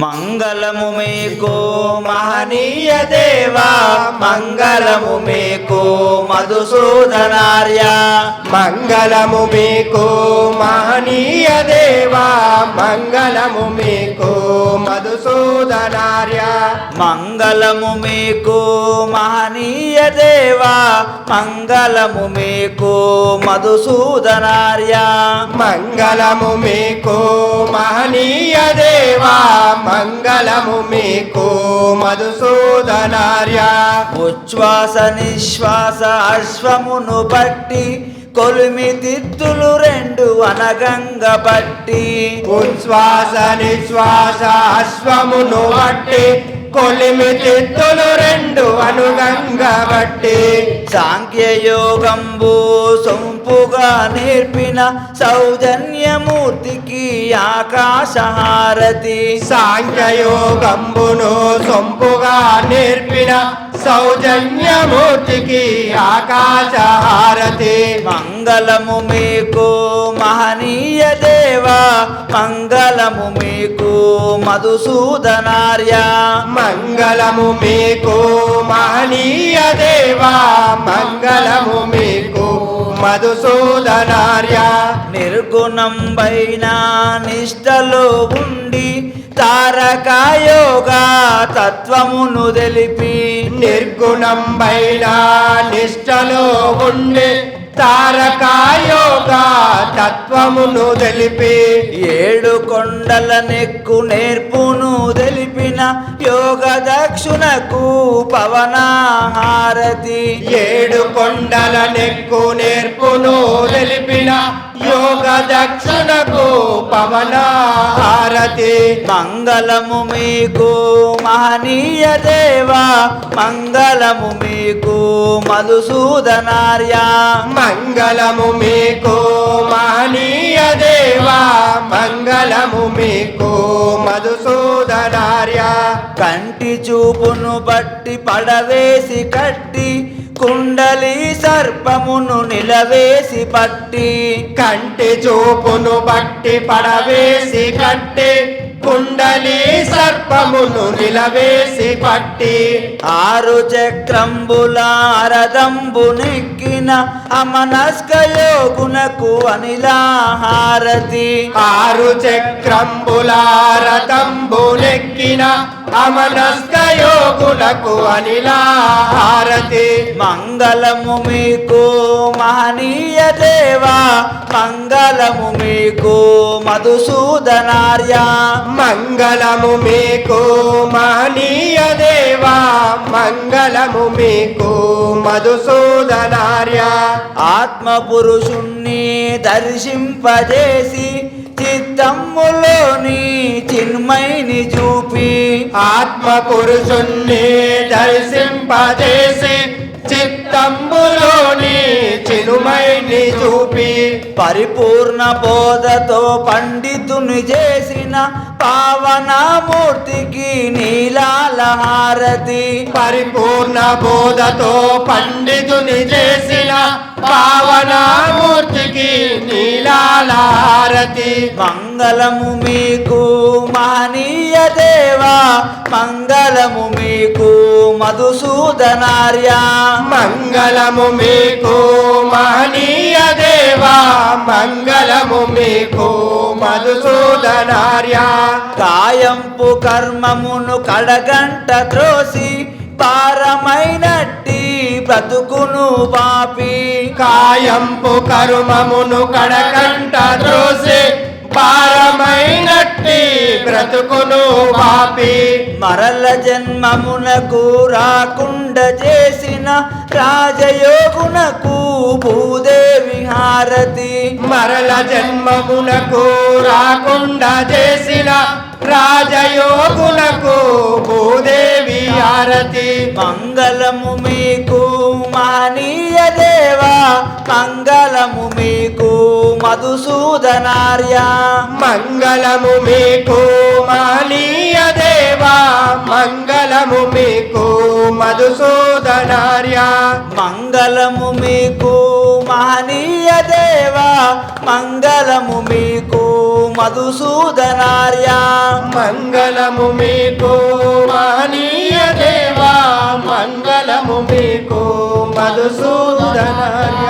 మంగళము మీకు మహనీయ దేవా, మంగళము మీకు మధుసూదనార్య. మంగళము మీకు మహనీయ దేవా, మంగళము మీకు మధుసూదనార్య. మంగళము మీకు మహనీయ దేవా, మంగళము మీకు మధుసూదనార్య. మంగళము మీకు మహనీయ దేవా, మంగళము మీకు మధుసూదనార్య. ఉచ్ఛ్వాస నిశ్వాస అశ్వమును బట్టి కొలిమి తిత్తులు రెండు అనగంగ బట్టి. ఉచ్ఛ్వాస నిశ్వాస అశ్వమును బట్టి కొలిమి తిత్తులు రెండు అనుగంగ బట్టి. సాంఖ్యయోగంబు సొంపుగా నేర్పిన సౌజన్యమూర్తికి ఆకాశహారతి. సాంఖ్యయోగంబును సొంపుగా నేర్పిన సౌజన్యమూర్తికి ఆకాశహారతి. మంగళము మీకు మహనీయ దేవా, మంగళము మీకు మధుసూదనార్య. మంగళము మీకు మహనీయ దేవా, మంగళము మీకు మధుసూదనార్య. నిర్గుణంబైన నిష్టలో ఉండి తారకాయోగా తత్వమును తెలిపి. నిర్గుణంబైన నిష్టలో ఉండి తారకాయోగా తత్వమును తెలిపి. ఏడు కొండల నెక్కు నేర్పును తెలిపిన యోగ దక్షునకు పవనహారతి. ఏడు కొండల నెక్కు నేర్పును తెలిపిన యోగ దక్షునకు పవనహారతి. మంగళము మీకు మహనీయ దేవా, మంగళము మీకు మధుసూదనార్య. మంగళము మీకు మహనీయ దేవా, మంగళము మీకు మధుసూదనార్య. కంటి చూపును బట్టి పడవేసి కట్టి కుండలి సర్పమును నిలవేసి పట్టి. కంటి చూపును బట్టి పడవేసి కట్టి కుండలి సర్పమును నిలవేసి పట్టి. ఆరు చక్రంబుల రథంబు నెక్కిన అమనస్క యోగునకు అనిలాహారతి. ఆరు చక్రంబుల రథంబు నెక్కిన అమనస్క యోగులకు అనిలాహారతి. మంగళము మీకు మహనీయ దేవా, మంగళము మీకు మధుసూదనార్య. మంగళము మీకు మహనీయ దేవా, మంగళము మీకు మధుసూదనార్య. ఆత్మ పురుషుణ్ణి దర్శింపజేసి చిత్తమ్ములోని చిన్మయిని చూపి. ఆత్మ పురుషుణ్ణి దర్శింపజేసి చిత్తంబులోని చినుమైని చూపి. పరిపూర్ణ బోధతో పండితుని చేసిన పావనమూర్తికి నీలాలహారతి. పరిపూర్ణ బోధతో పండితుని చేసిన పావనమూర్తికి నీలాలహారతి. మంగళము మీకు మహనీయ దేవా, మంగళము మీకు మధుసూదనార్య. మంగళము మీకు మహనీయ దేవా, మంగళము మీకు మధుసూదనార్య. కాయంపు కర్మమును కడగంట త్రోసి పారమైనట్టి బ్రతుకును పాపి. కాయంపు కర్మమును కడకంట ద్రోసి పారమైనట్టి బ్రతుకును పాపి. మరల జన్మమునకు రాకుండా చేసిన రాజయోగునకు భూదేవి హారతి. మరల జన్మమునకు రాకుండా చేసిన రాజయోగునకు భూదేవి హారతి. మంగళము మీకు మహనీయ దేవా, మంగళము మీకు మధుసూదనార్య. మంగళము మీకు మహనీయ దేవా, మంగళము మీకు మధుసూదనార్య. మంగళము మీకు మహనీయ దేవా, మంగళము మీకు మధుసూదనార్య మంగళము మీకు మహనీయ దేవా మంగళము మీకు మధుసూదనార్య